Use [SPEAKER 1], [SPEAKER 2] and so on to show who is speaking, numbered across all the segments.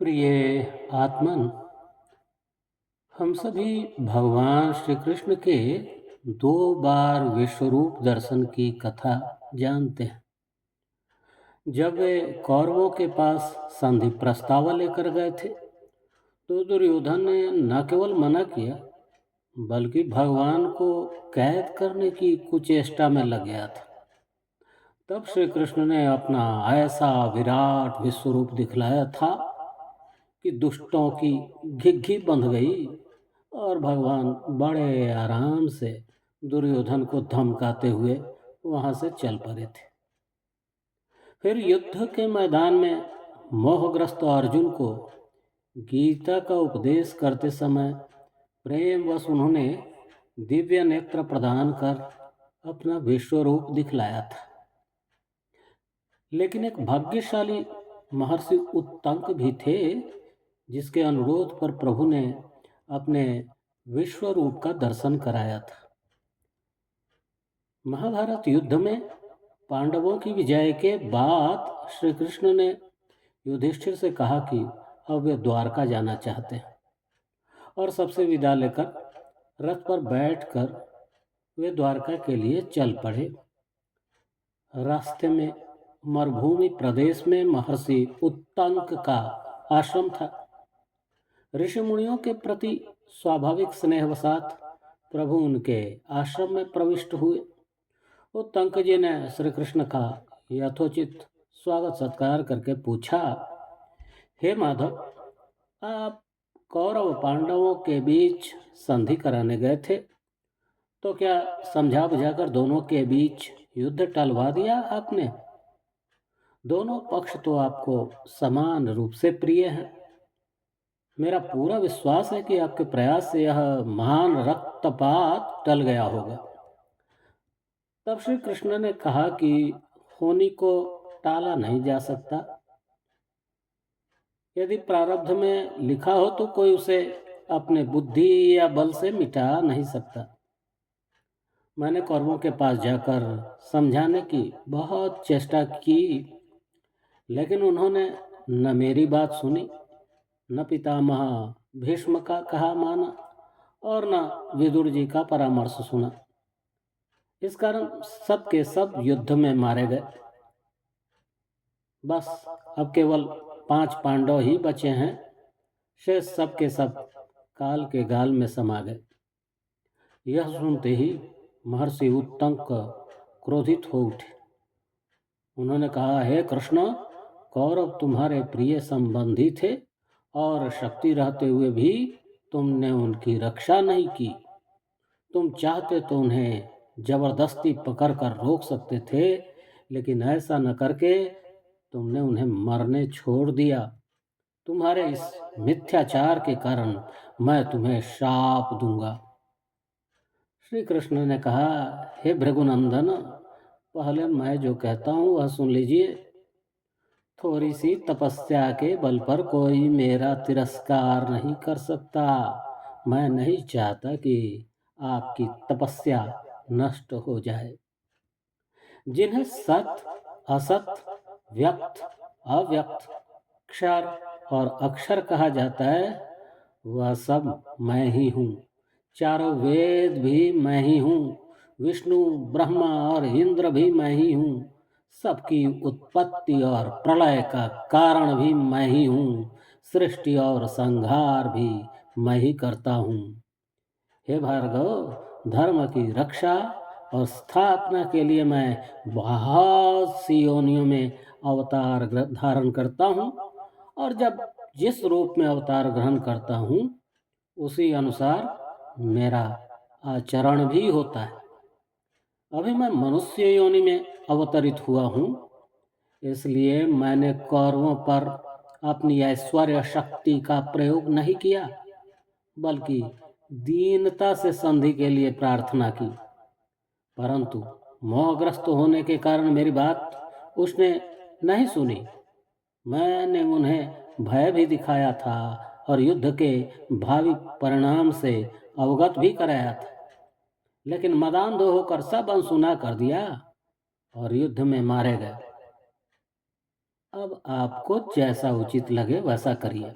[SPEAKER 1] प्रिय आत्मन, हम सभी भगवान श्री कृष्ण के 2 बार विश्वरूप दर्शन की कथा जानते हैं। जब वे कौरवों के पास संधि प्रस्ताव लेकर गए थे तो दुर्योधन ने न केवल मना किया बल्कि भगवान को कैद करने की कुचेष्टा में लग गया था। तब श्री कृष्ण ने अपना ऐसा विराट विश्वरूप दिखलाया था कि दुष्टों की घिघी बंध गई और भगवान बड़े आराम से दुर्योधन को धमकाते हुए वहां से चल पड़े थे। फिर युद्ध के मैदान में मोहग्रस्त अर्जुन को गीता का उपदेश करते समय प्रेमवश उन्होंने दिव्य नेत्र प्रदान कर अपना विश्वरूप दिखलाया था। लेकिन एक भाग्यशाली महर्षि उत्तंक भी थे जिसके अनुरोध पर प्रभु ने अपने विश्व रूप का दर्शन कराया था। महाभारत युद्ध में पांडवों की विजय के बाद श्री कृष्ण ने युधिष्ठिर से कहा कि अब वे द्वारका जाना चाहते हैं और सबसे विदा लेकर रथ पर बैठकर वे द्वारका के लिए चल पड़े। रास्ते में मरुभूमि प्रदेश में महर्षि उत्तंक का आश्रम था। ऋषि मुनियों के प्रति स्वाभाविक स्नेहवशात प्रभु उनके आश्रम में प्रविष्ट हुए। उत्तंक जी ने श्री कृष्ण का यथोचित स्वागत सत्कार करके पूछा, हे माधव, आप कौरव पांडवों के बीच संधि कराने गए थे तो क्या समझा बुझाकर दोनों के बीच युद्ध टलवा दिया आपने? दोनों पक्ष तो आपको समान रूप से प्रिय हैं। मेरा पूरा विश्वास है कि आपके प्रयास से यह महान रक्तपात टल गया होगा। तब श्री कृष्ण ने कहा कि होनी को टाला नहीं जा सकता। यदि प्रारब्ध में लिखा हो तो कोई उसे अपने बुद्धि या बल से मिटा नहीं सकता। मैंने कौरवों के पास जाकर समझाने की बहुत चेष्टा की, लेकिन उन्होंने न मेरी बात सुनी, न पितामह भीष्म का कहा माना और न विदुर जी का परामर्श सुना। इस कारण सब के सब युद्ध में मारे गए। बस अब केवल 5 पांडव ही बचे हैं। शेष सब के सब काल के गाल में समा गए। यह सुनते ही महर्षि उत्तंक क्रोधित हो उठे। उन्होंने कहा, हे कृष्ण, कौरव तुम्हारे प्रिय संबंधी थे और शक्ति रहते हुए भी तुमने उनकी रक्षा नहीं की। तुम चाहते तो उन्हें जबरदस्ती पकड़कर रोक सकते थे, लेकिन ऐसा न करके तुमने उन्हें मरने छोड़ दिया। तुम्हारे इस मिथ्याचार के कारण मैं तुम्हें शाप दूंगा। श्री कृष्ण ने कहा, हे भृगुनंदन, पहले मैं जो कहता हूँ वह सुन लीजिए। थोड़ी सी तपस्या के बल पर कोई मेरा तिरस्कार नहीं कर सकता। मैं नहीं चाहता कि आपकी तपस्या नष्ट हो जाए। जिन्हें सत, असत, व्यक्त, अव्यक्त, क्षर और अक्षर कहा जाता है, वह सब मैं ही हूँ। चारों वेद भी मैं ही हूँ। विष्णु, ब्रह्मा और इंद्र भी मैं ही हूँ। सबकी उत्पत्ति और प्रलय का कारण भी मैं ही हूँ। सृष्टि और संहार भी मैं ही करता हूँ। हे भार्गव, धर्म की रक्षा और स्थापना के लिए मैं बहुत सी योनियों में अवतार धारण करता हूँ और जब जिस रूप में अवतार ग्रहण करता हूँ उसी अनुसार मेरा आचरण भी होता है। अभी मैं मनुष्य योनि में अवतरित हुआ हूँ, इसलिए मैंने कौरवों पर अपनी ऐश्वर्य शक्ति का प्रयोग नहीं किया, बल्कि दीनता से संधि के लिए प्रार्थना की। परंतु मोहग्रस्त होने के कारण मेरी बात उसने नहीं सुनी। मैंने उन्हें भय भी दिखाया था और युद्ध के भावी परिणाम से अवगत भी कराया था, लेकिन मदान्ध होकर सब अनसुना कर दिया और युद्ध में मारे गए। अब आपको जैसा उचित लगे वैसा करिए।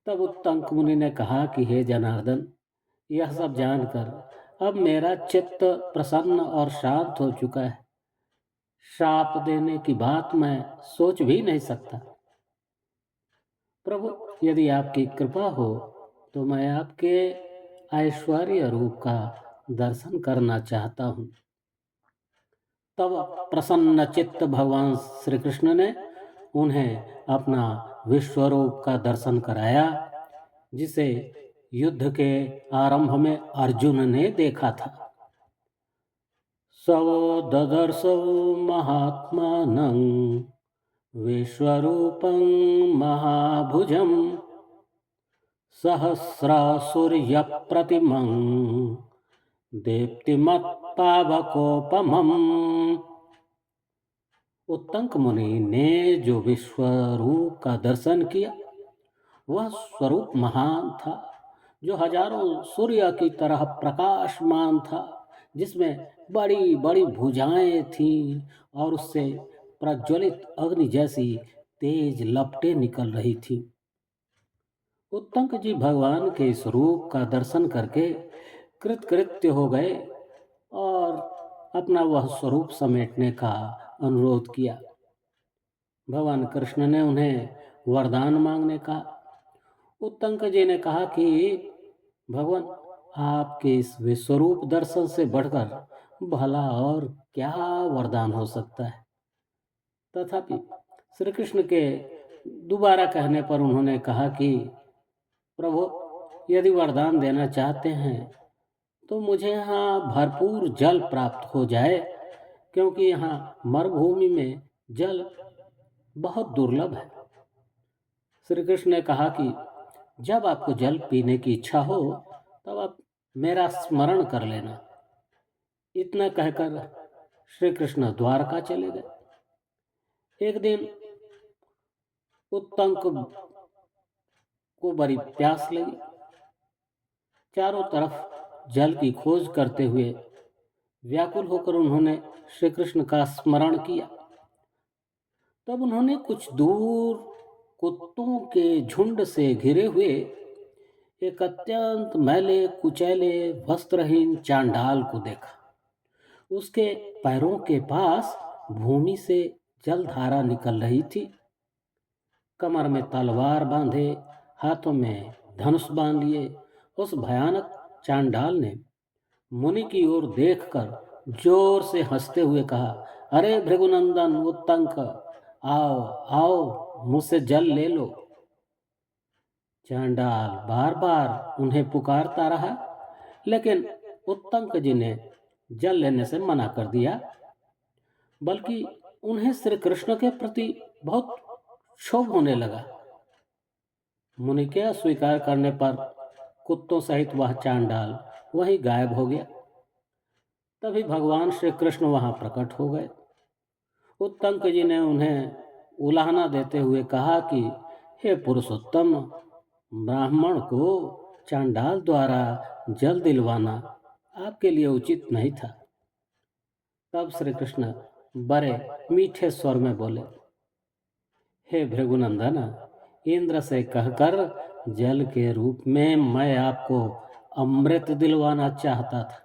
[SPEAKER 1] तब उत्तंक मुनि ने कहा कि हे जनार्दन, यह सब जानकर अब मेरा चित्त प्रसन्न और शांत हो चुका है। श्राप देने की बात मैं सोच भी नहीं सकता। प्रभु, यदि आपकी कृपा हो तो मैं आपके ऐश्वर्य रूप का दर्शन करना चाहता हूँ। तब प्रसन्न चित्त भगवान श्री कृष्ण ने उन्हें अपना विश्वरूप का दर्शन कराया, जिसे युद्ध के आरंभ में अर्जुन ने देखा था। सवो ददर्शो महात्मानं विश्वरूपं महाभुजं सहस्रासुर्यप्रतिमं दीप्तिमत्पावकोपमम्। उत्तंक मुनि ने जो विश्वरूप का दर्शन किया वह स्वरूप महान था, जो हजारों सूर्य की तरह प्रकाशमान था, जिसमें बड़ी बड़ी भुजाएं थीं और उससे प्रज्वलित अग्नि जैसी तेज लपटें निकल रही थीं। उत्तंक जी भगवान के इस रूप का दर्शन करके कृतकृत्य हो गए और अपना वह स्वरूप समेटने का अनुरोध किया। भगवान कृष्ण ने उन्हें वरदान मांगने कहा। उत्तंक जी ने कहा कि भगवान, आपके इस विश्वरूप दर्शन से बढ़कर भला और क्या वरदान हो सकता है। तथापि श्री कृष्ण के दोबारा कहने पर उन्होंने कहा कि प्रभु, यदि वरदान देना चाहते हैं तो मुझे यहाँ भरपूर जल प्राप्त हो जाए, क्योंकि यहाँ मरुभूमि में जल बहुत दुर्लभ है। श्री कृष्ण ने कहा कि जब आपको जल पीने की इच्छा हो तब आप मेरा स्मरण कर लेना। इतना कहकर श्री कृष्ण द्वारका चले गए। एक दिन उत्तंक को बड़ी प्यास लगी। चारों तरफ जल की खोज करते हुए व्याकुल होकर उन्होंने श्री कृष्ण का स्मरण किया। तब उन्होंने कुछ दूर कुत्तों के झुंड से घिरे हुए एक अत्यंत मैले कुचैले वस्त्रहीन चांडाल को देखा। उसके पैरों के पास भूमि से जलधारा निकल रही थी। कमर में तलवार बांधे, हाथों में धनुष बांध लिए उस भयानक चांडाल ने मुनि की ओर देखकर जोर से हंसते हुए कहा, अरे भृगुनंदन उत्तंक, आओ आओ, मुझसे जल ले लो। चांडाल बार बार उन्हें पुकारता रहा, लेकिन उत्तंक जी ने जल लेने से मना कर दिया। बल्कि उन्हें श्री कृष्ण के प्रति बहुत क्षोभ होने लगा। मुनि के अस्वीकार करने पर कुत्तों सहित वह चांडाल वहीं गायब हो गया। तभी भगवान श्री कृष्ण वहां प्रकट हो गए। उत्तंक जी ने उन्हें उलाहना देते हुए कहा कि हे पुरुषोत्तम, ब्राह्मण को चांडाल द्वारा जल दिलवाना आपके लिए उचित नहीं था। तब श्री कृष्ण बड़े मीठे स्वर में बोले, हे भृगुनंदन, इंद्र से कहकर जल के रूप में मैं आपको अमृत दिलवाना चाहता था।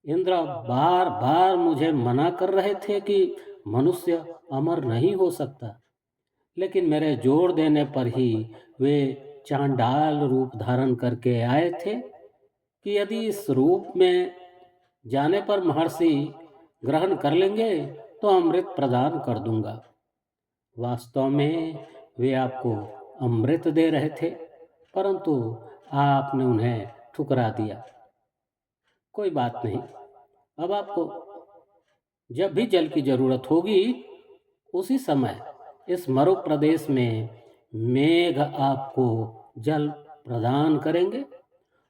[SPEAKER 1] इंद्र बार बार मुझे मना कर रहे थे कि मनुष्य अमर नहीं हो सकता, लेकिन मेरे जोर देने पर ही वे चांडाल रूप धारण करके आए थे कि यदि इस रूप में जाने पर महर्षि ग्रहण कर लेंगे तो अमृत प्रदान कर दूंगा। वास्तव में वे आपको अमृत दे रहे थे, परंतु आपने उन्हें ठुकरा दिया। कोई बात नहीं, अब आपको जब भी जल की जरूरत होगी उसी समय इस मरु प्रदेश में मेघ आपको जल प्रदान करेंगे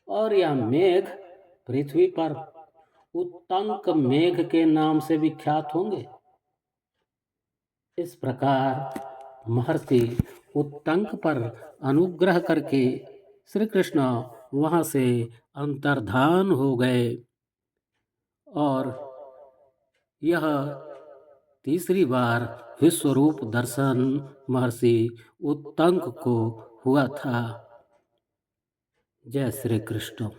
[SPEAKER 1] और यह मेघ पृथ्वी पर उत्तंक मेघ के नाम से विख्यात होंगे। इस प्रकार महर्षि उत्तंक पर अनुग्रह करके श्री कृष्ण वहां से अंतर्धान हो गए और यह तीसरी बार विश्वरूप दर्शन महर्षि उत्तंक को हुआ था। जय श्री कृष्ण।